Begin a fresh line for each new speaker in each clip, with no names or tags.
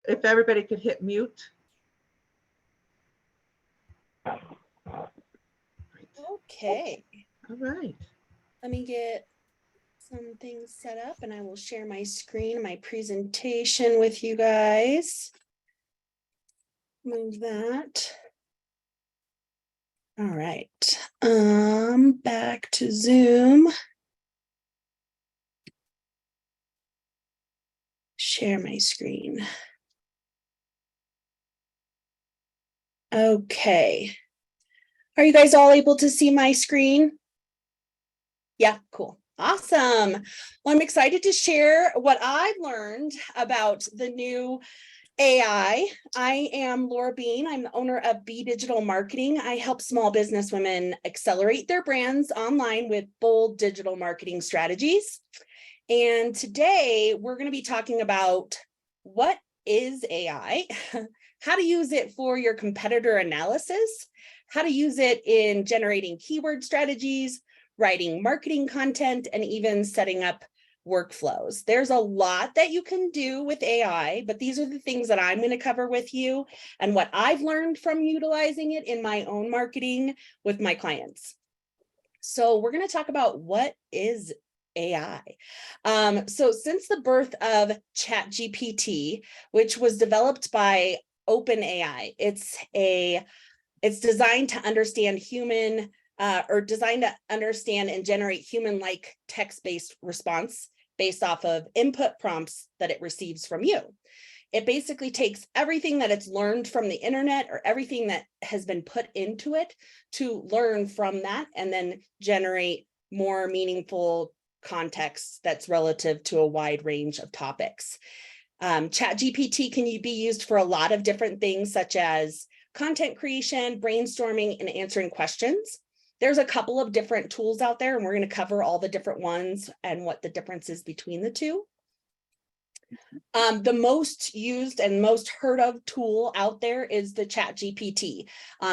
if everybody could hit mute.
Okay.
All right.
Let me get some things set up and I will share my screen, my presentation with you guys. Move that. All right. Back to Zoom. Share my screen. Okay. Are you guys all able to see my screen? Yeah, cool. Awesome. Well, I'm excited to share what I've learned about the new AI. I am Laura Bean. I'm the owner of Digital Marketing. I help small business women accelerate their brands online with bold digital marketing strategies. And today we're going to be talking about what is AI, how to use it for your competitor analysis, how to use it in generating keyword strategies, writing marketing content, and even setting up workflows. There's a lot that you can do with AI, but these are the things that I'm going to cover with you and what I've learned from utilizing it in my own marketing with my clients. So we're going to talk about what is AI. So since the birth of ChatGPT, which was developed by OpenAI, it's designed to understand human or designed to understand and generate human-like text-based response based off of input prompts that it receives from you. It basically takes everything that it's learned from the internet or everything that has been put into it to learn from that and then generate more meaningful context that's relative to a wide range of topics. ChatGPT can be used for a lot of different things, such as content creation, brainstorming, and answering questions. There's a couple of different tools out there, and we're going to cover all the different ones and what the difference is between the two. The most used and most heard of tool out there is the ChatGPT.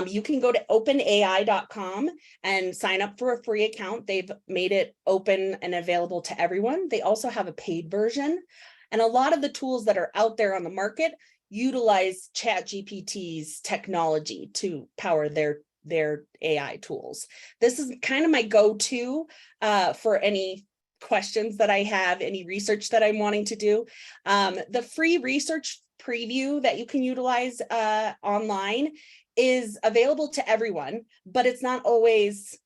You can go to openai.com and sign up for a free account. They've made it open and available to everyone. They also have a paid version. And a lot of the tools that are out there on the market utilize ChatGPT's technology to power their AI tools. This is kind of my go-to for any questions that I have, any research that I'm wanting to do. The free research preview that you can utilize online is available to everyone, but it's not always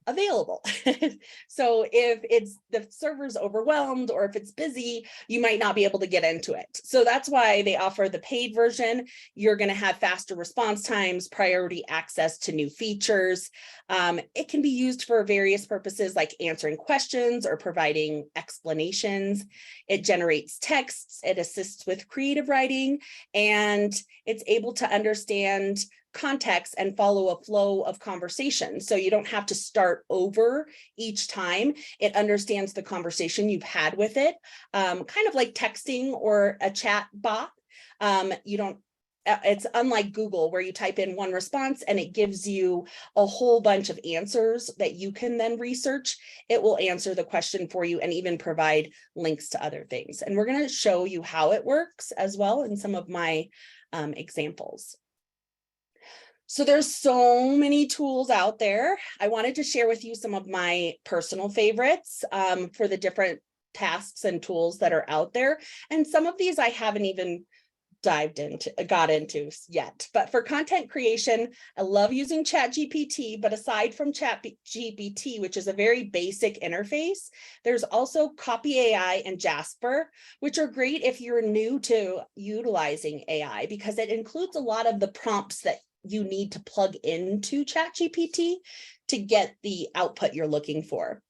available. So if the server's overwhelmed or if it's busy, you might not be able to get into it. So that's why they offer the paid version. You're going to have faster response times, priority access to new features. It can be used for various purposes like answering questions or providing explanations. It generates texts, it assists with creative writing, and it's able to understand context and follow a flow of conversation. So you don't have to start over each time. It understands the conversation you've had with it, kind of like texting or a chat bot. It's unlike Google where you type in one response and it gives you a whole bunch of answers that you can then research. It will answer the question for you and even provide links to other things. And we're going to show you how it works as well in some of my examples. So there's so many tools out there. I wanted to share with you some of my personal favorites for the different tasks and tools that are out there. And some of these I haven't even got into yet. But for content creation, I love using ChatGPT, but aside from ChatGPT, which is a very basic interface, there's also Copy AI and Jasper, which are great if you're new to utilizing AI because it includes a lot of the prompts that you need to plug into ChatGPT to get the output you're looking for.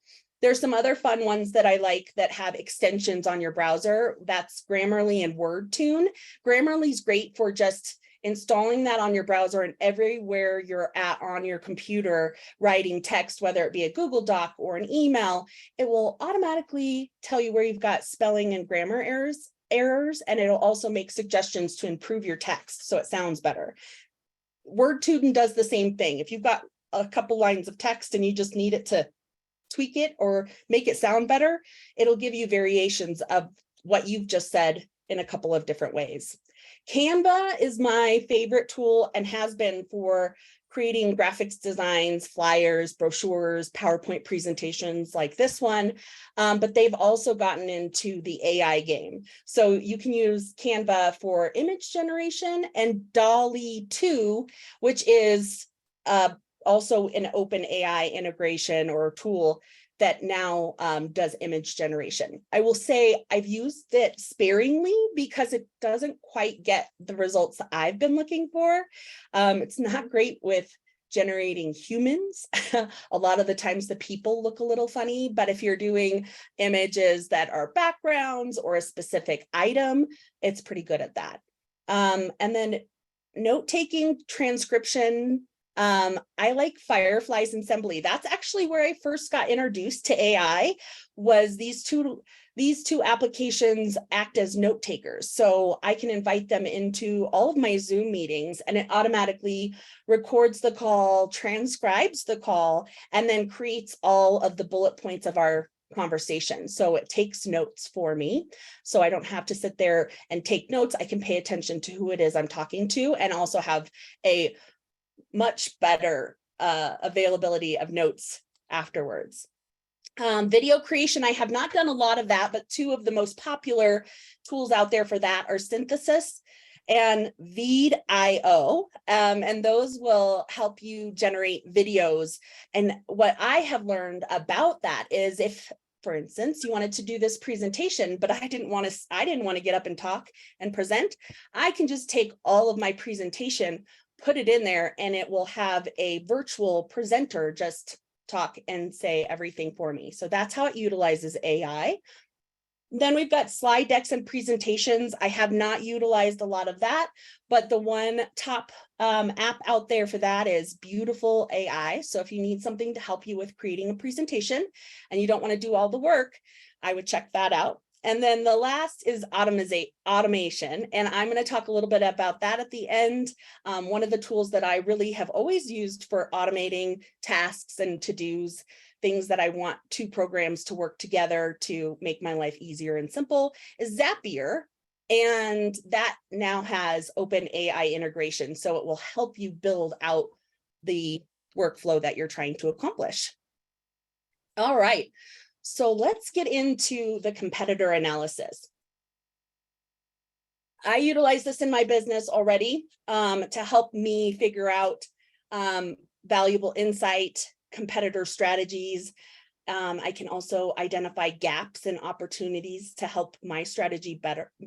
There's some other fun ones that I like that have extensions on your browser. That's Grammarly and WordTune. Grammarly is great for just installing that on your browser and everywhere you're at on your computer writing text, whether it be a Google Doc or an email, it will automatically tell you where you've got spelling and grammar errors, and it'll also make suggestions to improve your text so it sounds better. WordTune does the same thing. If you've got a couple lines of text and you just need it to tweak it or make it sound better, it'll give you variations of what you've just said in a couple of different ways. Canva is my favorite tool and has been for creating graphics designs, flyers, brochures, PowerPoint presentations like this one. But they've also gotten into the AI game. So you can use Canva for image generation and DALL-E 2, which is also an open AI integration or tool that now does image generation. I will say I've used it sparingly because it doesn't quite get the results I've been looking for. It's not great with generating humans. A lot of the times the people look a little funny, but if you're doing images that are backgrounds or a specific item, it's pretty good at that. And then note-taking, transcription, I like Fireflies and Assembly. That's actually where I first got introduced to AI, was these two applications act as note takers. So I can invite them into all of my Zoom meetings and it automatically records the call, transcribes the call, and then creates all of the bullet points of our conversation. So it takes notes for me. So I don't have to sit there and take notes. I can pay attention to who it is I'm talking to and also have a much better availability of notes afterwards. Video creation, I have not done a lot of that, but two of the most popular tools out there for that are Synthesis and Veed.io, and those will help you generate videos. And what I have learned about that is if, for instance, you wanted to do this presentation, but I didn't want to get up and talk and present, I can just take all of my presentation, put it in there, and it will have a virtual presenter just talk and say everything for me. So that's how it utilizes AI. Then we've got slide decks and presentations. I have not utilized a lot of that, but the one top app out there for that is Beautiful AI. So if you need something to help you with creating a presentation and you don't want to do all the work, I would check that out. And then the last is automation. And I'm going to talk a little bit about that at the end. One of the tools that I really have always used for automating tasks and to-dos, things that I want two programs to work together to make my life easier and simple, is Zapier. And that now has open AI integration. So it will help you build out the workflow that you're trying to accomplish. All right. So let's get into the competitor analysis. I utilize this in my business already to help me figure out valuable insight, competitor strategies. I can also identify gaps and opportunities to help my strategy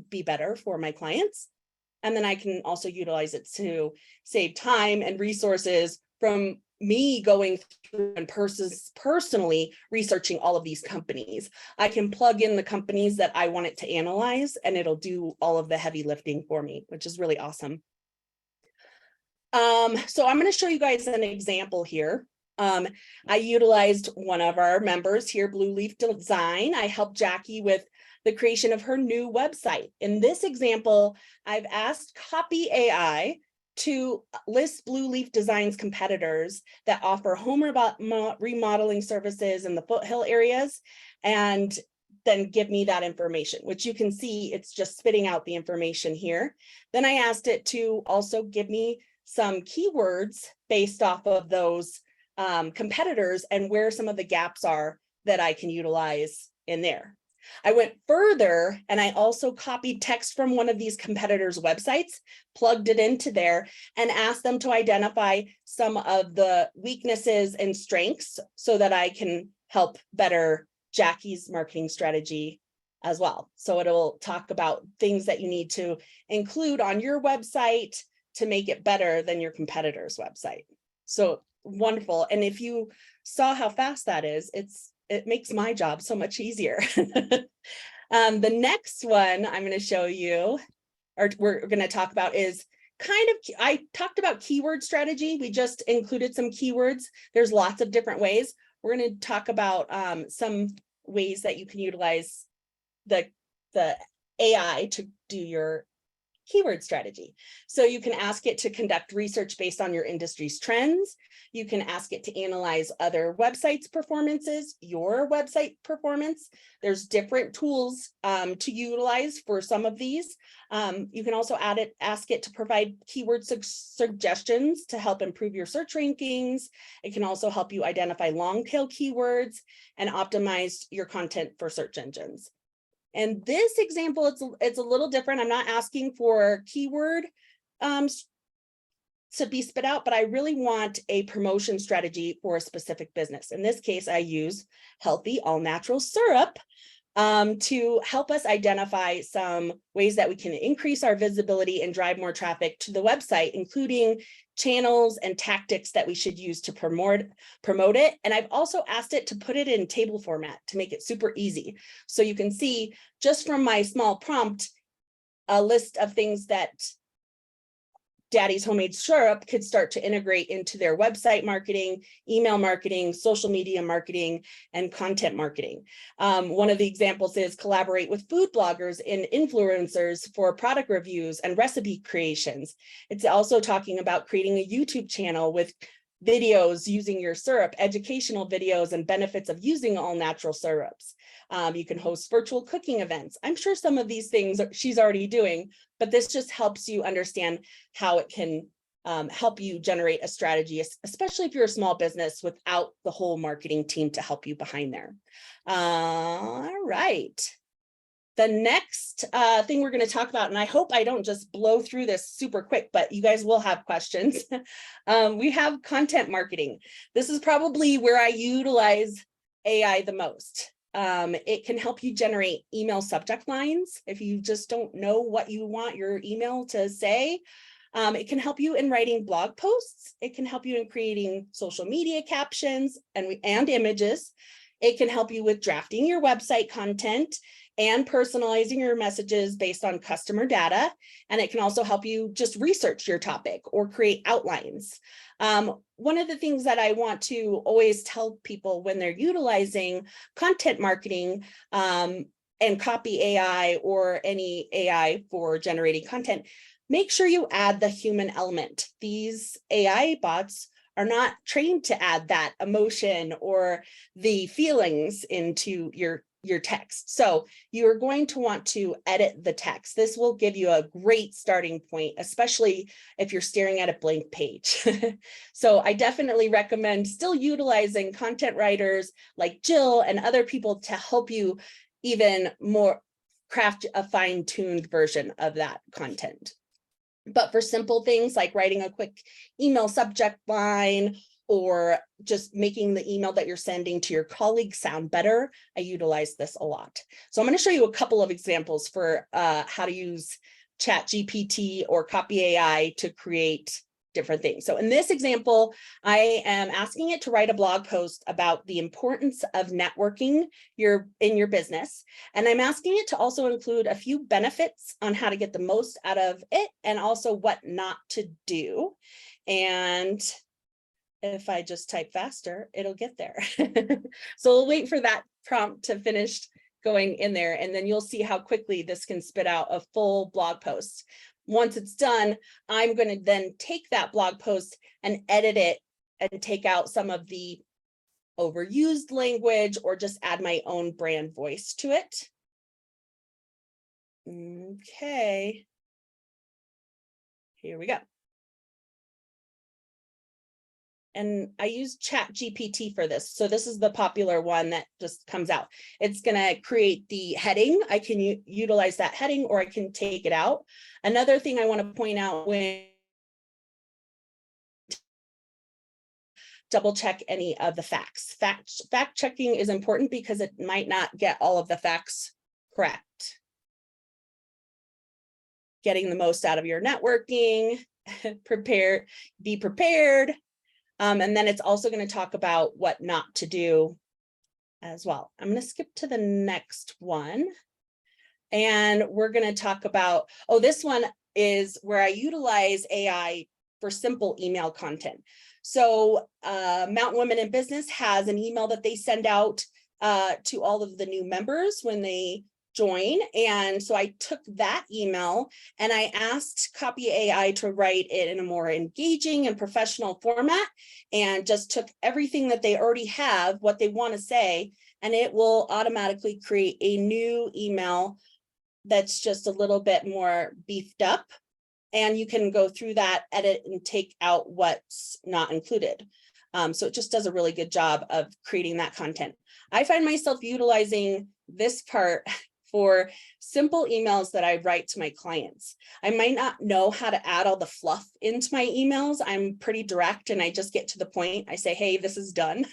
be better for my clients. And then I can also utilize it to save time and resources from me going through and personally researching all of these companies. I can plug in the companies that I want it to analyze and it'll do all of the heavy lifting for me, which is really awesome. So I'm going to show you guys an example here. I utilized one of our members here, Blue Leaf Design. I helped Jackie with the creation of her new website. In this example, I've asked Copy AI to list Blue Leaf Design's competitors that offer home remodeling services in the foothill areas, and then give me that information, which you can see it's just spitting out the information here. Then I asked it to also give me some keywords based off of those competitors and where some of the gaps are that I can utilize in there. I went further and I also copied text from one of these competitors' websites, plugged it into there, and asked them to identify some of the weaknesses and strengths so that I can help better Jackie's marketing strategy as well. So it'll talk about things that you need to include on your website to make it better than your competitor's website. So wonderful. And if you saw how fast that is, it makes my job so much easier. The next one I'm going to show you, or we're going to talk about, is I talked about keyword strategy. We just included some keywords. There's lots of different ways. We're going to talk about some ways that you can utilize the AI to do your keyword strategy. So you can ask it to conduct research based on your industry's trends. You can ask it to analyze other websites' performances, your website performance. There's different tools to utilize for some of these. You can also ask it to provide keyword suggestions to help improve your search rankings. It can also help you identify long tail keywords and optimize your content for search engines. And this example, it's a little different. I'm not asking for keyword to be spit out, but I really want a promotion strategy for a specific business. In this case, I use healthy all natural syrup to help us identify some ways that we can increase our visibility and drive more traffic to the website, including channels and tactics that we should use to promote it. And I've also asked it to put it in table format to make it super easy. So you can see just from my small prompt, a list of things that Daddy's Homemade Syrup could start to integrate into their website marketing, email marketing, social media marketing, and content marketing. One of the examples is collaborate with food bloggers and influencers for product reviews and recipe creations. It's also talking about creating a YouTube channel with videos using your syrup, educational videos and benefits of using all natural syrups. You can host virtual cooking events. I'm sure some of these things she's already doing, but this just helps you understand how it can help you generate a strategy, especially if you're a small business without the whole marketing team to help you behind there. All right. The next thing we're going to talk about, and I hope I don't just blow through this super quick, but you guys will have questions. We have content marketing. This is probably where I utilize AI the most. It can help you generate email subject lines if you just don't know what you want your email to say. It can help you in writing blog posts. It can help you in creating social media captions and images. It can help you with drafting your website content and personalizing your messages based on customer data. And it can also help you just research your topic or create outlines. One of the things that I want to always tell people when they're utilizing content marketing and copy AI or any AI for generating content, make sure you add the human element. These AI bots are not trained to add that emotion or the feelings into your text. So you're going to want to edit the text. This will give you a great starting point, especially if you're staring at a blank page. So I definitely recommend still utilizing content writers like Jill and other people to help you even more craft a fine-tuned version of that content. But for simple things like writing a quick email subject line or just making the email that you're sending to your colleagues sound better, I utilize this a lot. So I'm going to show you a couple of examples for how to use ChatGPT or Copy AI to create different things. So in this example, I am asking it to write a blog post about the importance of networking in your business. And I'm asking it to also include a few benefits on how to get the most out of it and also what not to do. And if I just type faster, it'll get there. So we'll wait for that prompt to finish going in there, and then you'll see how quickly this can spit out a full blog post. Once it's done, I'm going to then take that blog post and edit it and take out some of the overused language or just add my own brand voice to it. Okay. Here we go. And I use ChatGPT for this. So this is the popular one that just comes out. It's going to create the heading. I can utilize that heading or I can take it out. Another thing I want to point out when double check any of the facts. Fact checking is important because it might not get all of the facts correct. Getting the most out of your networking, be prepared. And then it's also going to talk about what not to do as well. I'm going to skip to the next one. And we're going to talk about, this one is where I utilize AI for simple email content. So Mountain Women in Business has an email that they send out to all of the new members when they join. And so I took that email and I asked Copy AI to write it in a more engaging and professional format, and just took everything that they already have, what they want to say, and it will automatically create a new email that's just a little bit more beefed up. And you can go through that, edit, and take out what's not included. So it just does a really good job of creating that content. I find myself utilizing this part for simple emails that I write to my clients. I might not know how to add all the fluff into my emails. I'm pretty direct and I just get to the point. I say, hey, this is done.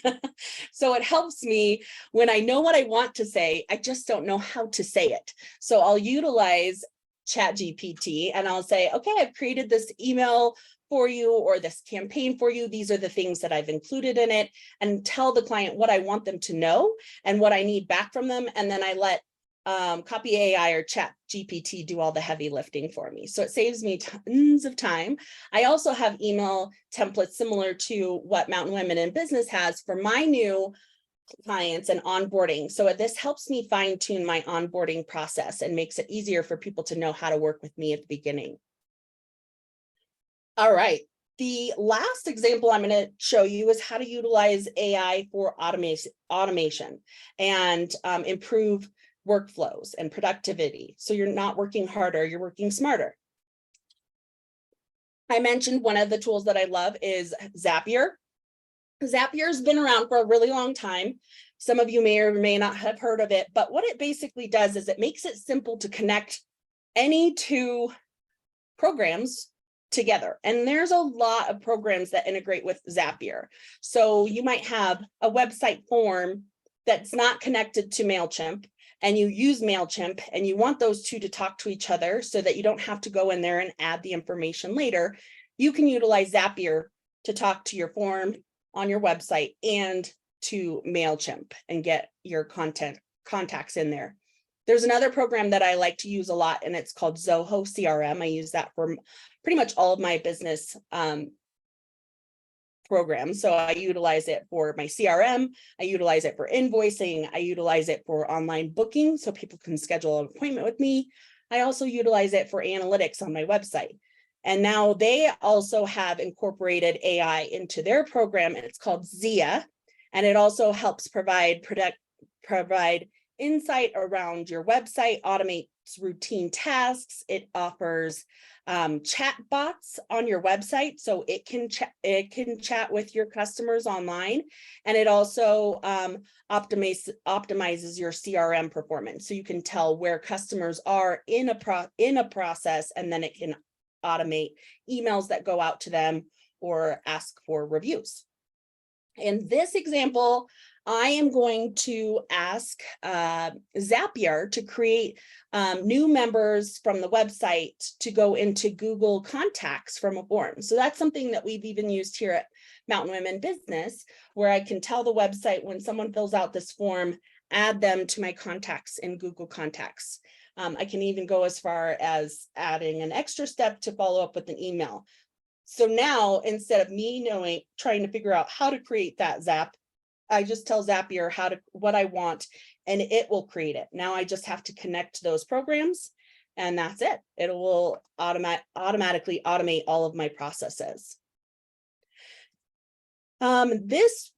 So it helps me when I know what I want to say, I just don't know how to say it. So I'll utilize ChatGPT and I'll say, okay, I've created this email for you or this campaign for you. These are the things that I've included in it, and tell the client what I want them to know and what I need back from them. And then I let Copy AI or ChatGPT do all the heavy lifting for me. So it saves me tons of time. I also have email templates similar to what Mountain Women in Business has for my new clients and onboarding. So this helps me fine tune my onboarding process and makes it easier for people to know how to work with me at the beginning. All right. The last example I'm going to show you is how to utilize AI for automation and improve workflows and productivity. So you're not working harder, you're working smarter. I mentioned one of the tools that I love is Zapier. Zapier's been around for a really long time. Some of you may or may not have heard of it, but what it basically does is it makes it simple to connect any two programs together. And there's a lot of programs that integrate with Zapier. So you might have a website form that's not connected to MailChimp, and you use MailChimp and you want those two to talk to each other so that you don't have to go in there and add the information later. You can utilize Zapier to talk to your form on your website and to MailChimp and get your contacts in there. There's another program that I like to use a lot, and it's called Zoho CRM. I use that for pretty much all of my business programs. So I utilize it for my CRM, I utilize it for invoicing, I utilize it for online booking so people can schedule an appointment with me. I also utilize it for analytics on my website. And now they also have incorporated AI into their program, and it's called Zia. And it also helps provide insight around your website, automates routine tasks. It offers chat bots on your website, so it can chat with your customers online, and it also optimizes your CRM performance, so you can tell where customers are in a process, and then it can automate emails that go out to them or ask for reviews. In this example, I am going to ask Zapier to create new members from the website to go into Google Contacts from a form. So that's something that we've even used here at Mountain Women Business, where I can tell the website when someone fills out this form, add them to my contacts in Google Contacts. I can even go as far as adding an extra step to follow up with an email. So now, instead of me trying to figure out how to create that Zap, I just tell Zapier what I want, and it will create it. Now I just have to connect those programs, and that's it. It will automatically automate all of my processes. This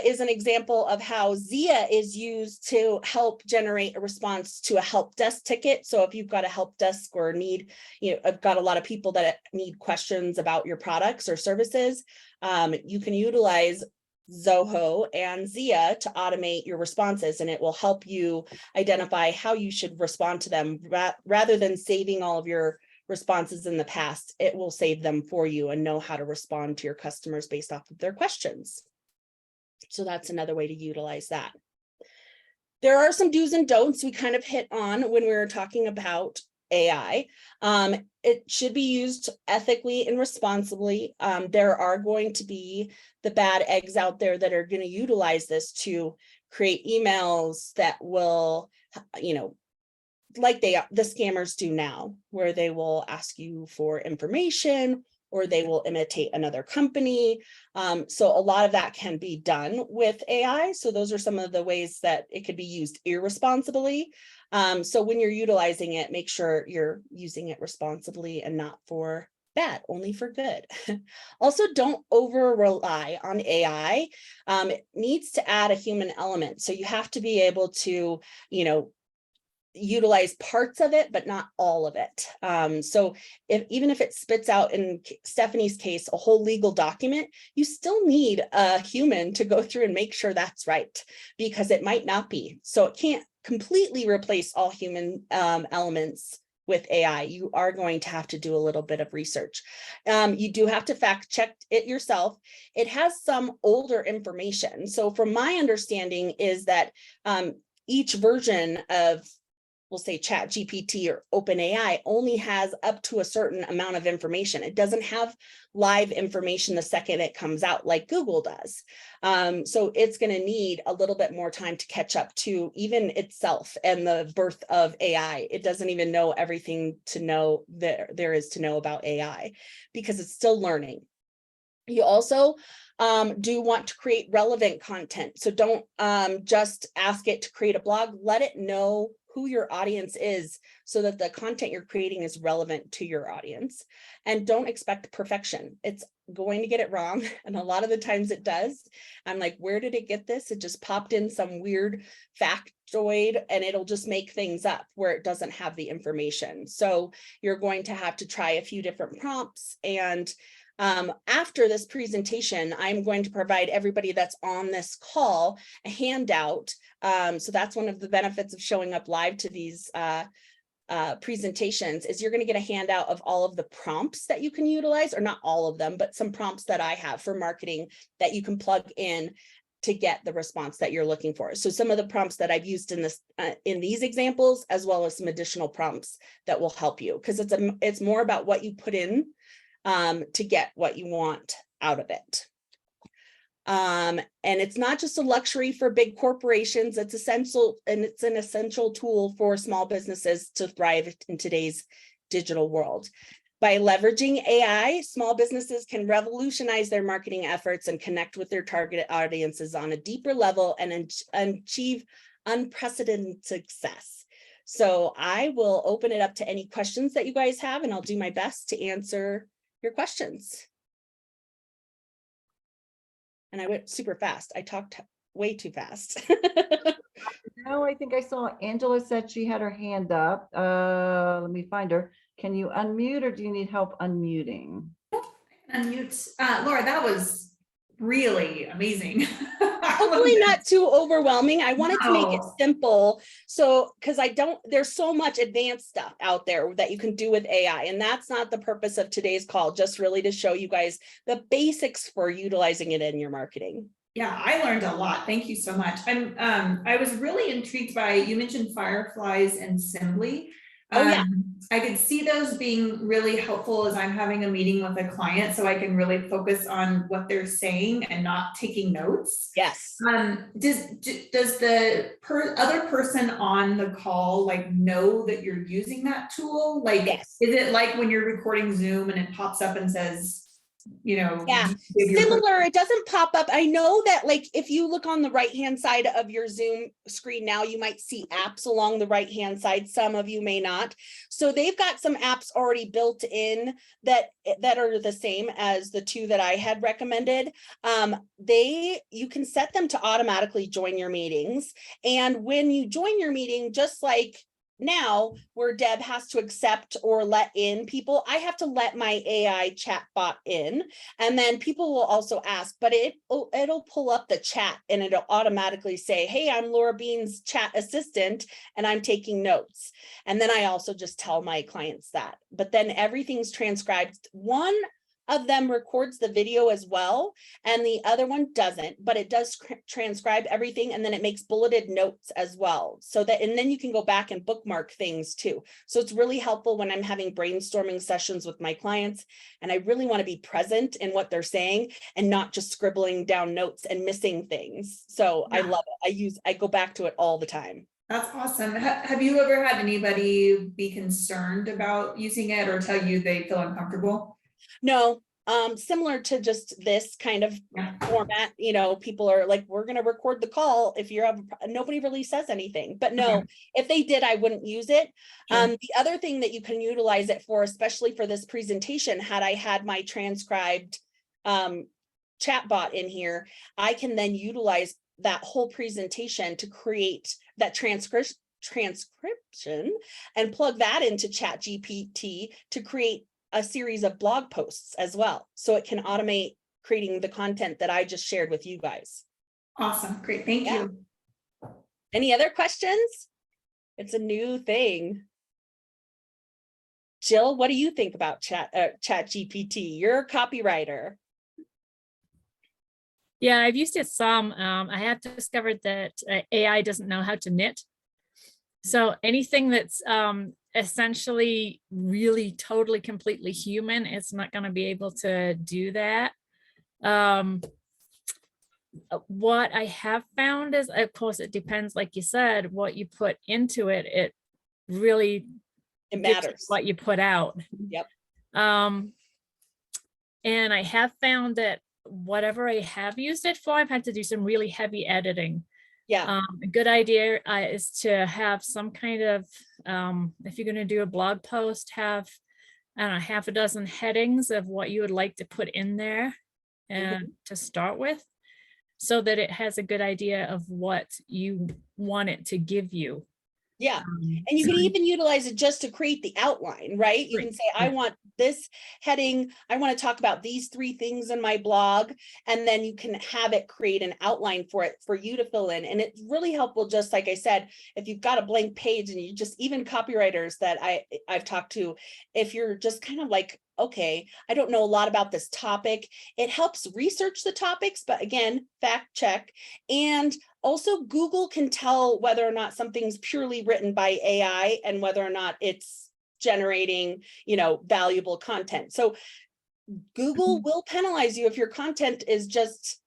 is an example of how Zia is used to help generate a response to a help desk ticket. So if you've got a help desk or I've got a lot of people that need questions about your products or services, you can utilize Zoho and Zia to automate your responses, and it will help you identify how you should respond to them rather than saving all of your responses in the past. It will save them for you and know how to respond to your customers based off of their questions. So that's another way to utilize that. There are some do's and don'ts we kind of hit on when we were talking about AI. It should be used ethically and responsibly. There are going to be the bad eggs out there that are going to utilize this to create emails that will, like the scammers do now, where they will ask you for information or they will imitate another company. So a lot of that can be done with AI. So those are some of the ways that it could be used irresponsibly. So when you're utilizing it, make sure you're using it responsibly and not for bad, only for good. Also, don't over rely on AI. It needs to add a human element. So you have to be able to, utilize parts of it, but not all of it. So even if it spits out, in Stephanie's case, a whole legal document, you still need a human to go through and make sure that's right, because it might not be. So it can't completely replace all human elements with AI. You are going to have to do a little bit of research. You do have to fact check it yourself. It has some older information. So from my understanding is that each version of, we'll say Chat GPT or OpenAI, only has up to a certain amount of information. It doesn't have live information the second it comes out like Google does. So it's going to need a little bit more time to catch up to even itself and the birth of AI. It doesn't even know everything to know that there is to know about AI, because it's still learning. You also do want to create relevant content. So don't just ask it to create a blog. Let it know who your audience is, so that the content you're creating is relevant to your audience. And don't expect perfection. It's going to get it wrong. And a lot of the times it does. I'm like, where did it get this? It just popped in some weird factoid, and it'll just make things up where it doesn't have the information. So you're going to have to try a few different prompts. And after this presentation, I'm going to provide everybody that's on this call a handout. So that's one of the benefits of showing up live to these presentations, is you're going to get a handout of all of the prompts that you can utilize, or not all of them, but some prompts that I have for marketing that you can plug in to get the response that you're looking for. So some of the prompts that I've used in this in these examples, as well as some additional prompts that will help you, because it's more about what you put in to get what you want out of it. And it's not just a luxury for big corporations. It's essential, and it's an essential tool for small businesses to thrive in today's digital world. By leveraging AI, small businesses can revolutionize their marketing efforts and connect with their target audiences on a deeper level and achieve unprecedented success. So I will open it up to any questions that you guys have, and I'll do my best to answer your questions. And I went super fast. I talked way too fast.
No, I think I saw Angela said she had her hand up. Let me find her. Can you unmute, or do you need help unmuting?
Unmute. Laura, that was really amazing.
Hopefully not too overwhelming. I wanted to make it
Wow.
simple. So, because there's so much advanced stuff out there that you can do with AI. And that's not the purpose of today's call, just really to show you guys the basics for utilizing it in your marketing.
Yeah, I learned a lot. Thank you so much. I was really intrigued by, you mentioned Fireflies and Assembly.
Oh, yeah.
I could see those being really helpful as I'm having a meeting with a client, so I can really focus on what they're saying and not taking notes.
Yes.
Does the other person on the call like know that you're using that tool? Like,
yes.
Is it like when you're recording Zoom and it pops up and says,
yeah, similar. It doesn't pop up. I know that, like, if you look on the right hand side of your Zoom screen now, you might see apps along the right hand side. Some of you may not. So they've got some apps already built in that are the same as the two that I had recommended. You can set them to automatically join your meetings, and when you join your meeting, just like now, where Deb has to accept or let in people, I have to let my AI chat bot in, and then people will also ask, but it'll pull up the chat and it'll automatically say, hey, I'm Laura Bean's chat assistant and I'm taking notes. And then I also just tell my clients that, but then everything's transcribed. One of them records the video as well, and the other one doesn't, but it does transcribe everything, and then it makes bulleted notes as well. So that, and then you can go back and bookmark things too. So it's really helpful when I'm having brainstorming sessions with my clients, and I really want to be present in what they're saying and not just scribbling down notes and missing things. So yeah. I love it. I go back to it all the time.
That's awesome. Have you ever had anybody be concerned about using it or tell you they feel uncomfortable?
No, similar to just this kind of
Yeah.
format. You know, people are like, we're going to record the call if you're nobody really says anything, but no,
Okay.
if they did, I wouldn't use it.
Sure.
The other thing that you can utilize it for, especially for this presentation, had I had my transcribed chat bot in here, I can then utilize that whole presentation to create that transcription and plug that into Chat GPT to create a series of blog posts as well. So it can automate creating the content that I just shared with you guys.
Awesome. Great. Thank
Yeah.
you.
Any other questions? It's a new thing. Jill, what do you think about Chat GPT? You're a copywriter.
Yeah, I've used it some. I have discovered that AI doesn't know how to knit. So anything that's essentially really totally completely human, it's not going to be able to do that. What I have found is, of course, it depends, like you said, what you put into it. It really
It
gives
matters.
what you put out.
Yep.
And I have found that whatever I have used it for, I've had to do some really heavy editing.
Yeah.
A good idea is to have some kind of, if you're going to do a blog post, have, I don't know, half a dozen headings of what you would like to put in there and to start with, so that it has a good idea of what you want it to give you.
Yeah. And you can even utilize it just to create the outline, right? You can say, I want this heading. I want to talk about these 3 things in my blog. And then you can have it create an outline for it for you to fill in. And it's really helpful, just like I said, if you've got a blank page and you just, even copywriters that I've talked to, if you're just kind of like, okay, I don't know a lot about this topic, it helps research the topics, but again, fact check. And also Google can tell whether or not something's purely written by AI and whether or not it's generating, you know, valuable content. So Google will penalize you if your content is just,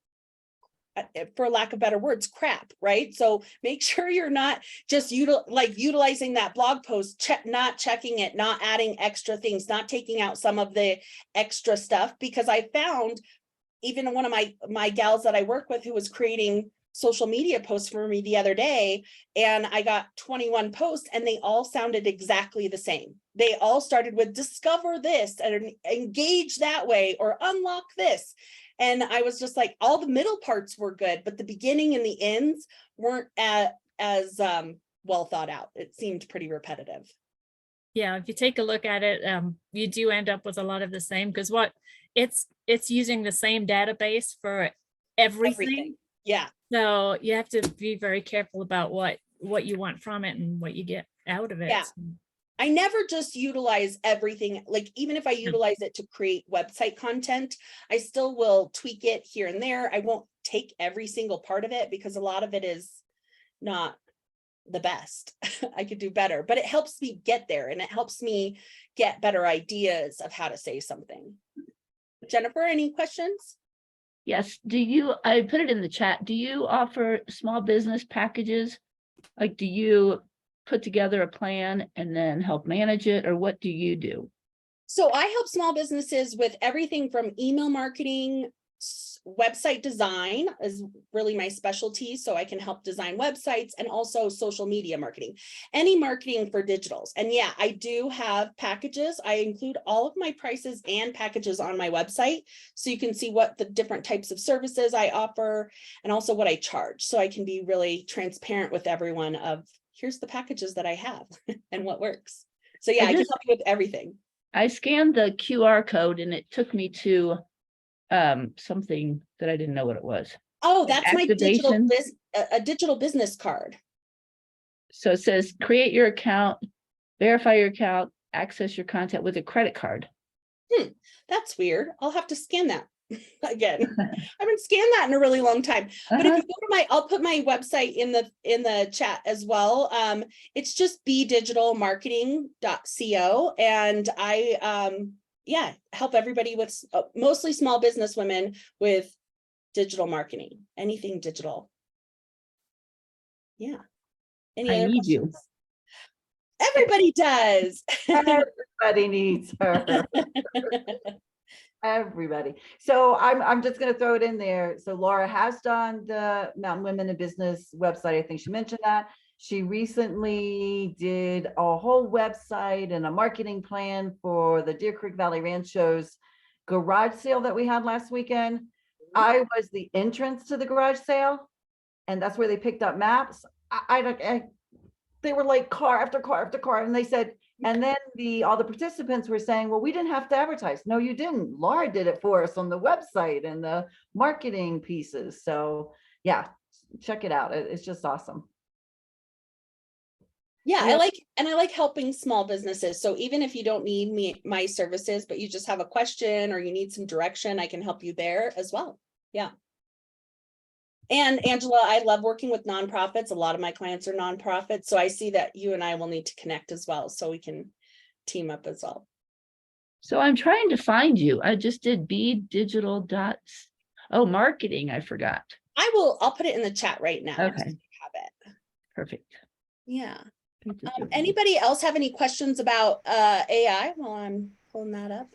for lack of better words, crap, right? So make sure you're not just utilizing that blog post, not checking it, not adding extra things, not taking out some of the extra stuff, because I found even one of my gals that I work with who was creating social media posts for me the other day, and I got 21 posts and they all sounded exactly the same. They all started with discover this and engage that way or unlock this. And I was just like, all the middle parts were good, but the beginning and the ends weren't as well thought out. It seemed pretty repetitive.
Yeah, if you take a look at it, you do end up with a lot of the same, because what it's using the same database for everything.
Yeah.
So you have to be very careful about what you want from it and what you get out of it.
Yeah. I never just utilize everything. Like, even if I utilize it to create website content, I still will tweak it here and there. I won't take every single part of it because a lot of it is not the best. I could do better, but it helps me get there and it helps me get better ideas of how to say something. Jennifer, any questions?
Yes. I put it in the chat. Do you offer small business packages? Like, do you put together a plan and then help manage it, or what do you do?
So I help small businesses with everything from email marketing, website design is really my specialty. So I can help design websites and also social media marketing, any marketing for digitals. And yeah, I do have packages. I include all of my prices and packages on my website. So you can see what the different types of services I offer and also what I charge. So I can be really transparent with everyone of here's the packages that I have and what works. So yeah, I can help you with everything.
I scanned the QR code and it took me to something that I didn't know what it was.
Oh, that's my
Activation.
digital business card.
So it says create your account, verify your account, access your content with a credit card.
That's weird. I'll have to scan that again. I haven't scanned that in a really long time. But if you go to I'll put my website in the chat as well. It's just bdigitalmarketing.co, and I help everybody with mostly small business women with digital marketing, anything digital. Yeah. Any
I
other
need you.
questions? Everybody does.
Everybody needs her. Everybody. So I'm just gonna throw it in there. So Laura has done the Mountain Women in Business website. I think she mentioned that. She recently did a whole website and a marketing plan for the Deer Creek Valley Rancho's garage sale that we had last weekend. I was the entrance to the garage sale, and that's where they picked up maps. They were like car after car after car, and they said, and then all the participants were saying, well, we didn't have to advertise. No, you didn't. Laura did it for us on the website and the marketing pieces. So yeah, check it out. It's just awesome.
Yeah,
Yeah.
I like helping small businesses. So even if you don't need my services, but you just have a question or you need some direction, I can help you there as well. Yeah. And Angela, I love working with nonprofits. A lot of my clients are nonprofits. So I see that you and I will need to connect as well, so we can team up as well.
So I'm trying to find you. I just did Digital. Oh, marketing, I forgot.
I'll put it in the chat right now. just
Okay.
so you have it.
Perfect.
Yeah. Anybody else have any questions about AI while I'm pulling that up?